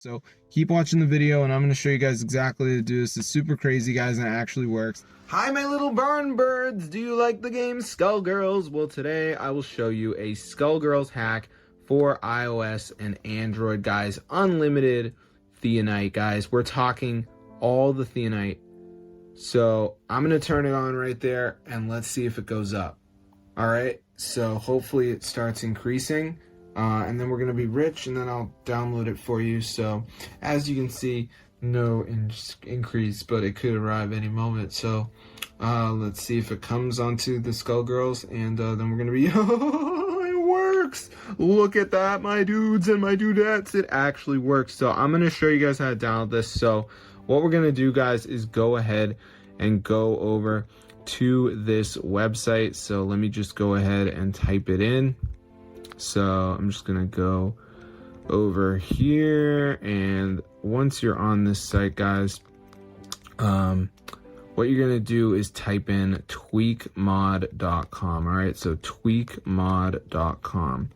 So keep watching the video and I'm going to show you guys exactly how to do this. It's super crazy, guys, and it actually works. Hi, my little barn birds. Do you like the game Skullgirls? Well, today I will show you a Skullgirls hack for iOS and Android, guys. Unlimited Theonite, guys. We're talking all the Theonite. So I'm going to turn it on right there and let's see if it goes up. All right. So hopefully it starts increasing. And then we're going to be rich, and then I'll download it for you. So as you can see, no increase, but it could arrive any moment. So let's see if it comes onto the Skullgirls, and then we're going to be, it works. Look at that, my dudes and my dudettes. It actually works. So I'm going to show you guys how to download this. So what we're going to do, guys, is go ahead and go over to this website. So let me just go ahead and type it in. So I'm just gonna go over here, and once you're on this site, guys, what you're gonna do is type in tweakmod.com. all right, so tweakmod.com.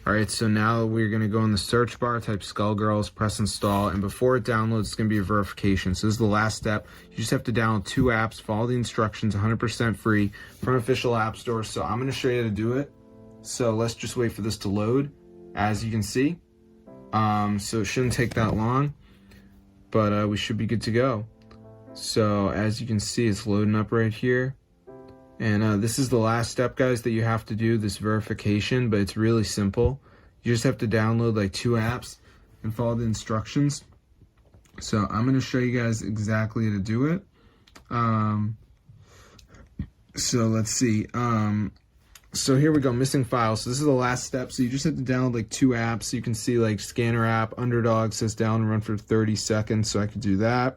all right, so now we're gonna go in the search bar, type Skullgirls, press install, and before it downloads, it's gonna be a verification. So this is the last step. You just have to download 2 apps, follow the instructions, 100% free from official app store. So I'm gonna show you how to do it. So let's just wait for this to load, as you can see. So it shouldn't take that long, but we should be good to go. So as you can see, it's loading up right here. And this is the last step, guys, that you have to do, this verification, but it's really simple. You just have to download like 2 apps and follow the instructions. So I'm going to show you guys exactly how to do it. So let's see. So here we go, missing files. So this is the last step. So you just have to download like 2 apps. So you can see like scanner app, Underdog says down and run for 30 seconds. So I could do that.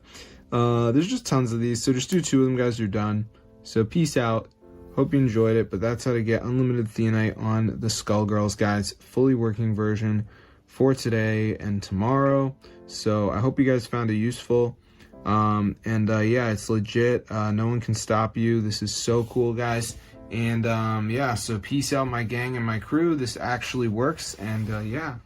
There's just tons of these. So just do 2 of them, guys, you're done. So peace out. Hope you enjoyed it. But that's how to get unlimited Theonite on the Skullgirls, guys. Fully working version for today and tomorrow. So I hope you guys found it useful. Yeah, it's legit. No one can stop you. This is so cool, guys. And yeah, so peace out, my gang and my crew. This actually works, and yeah.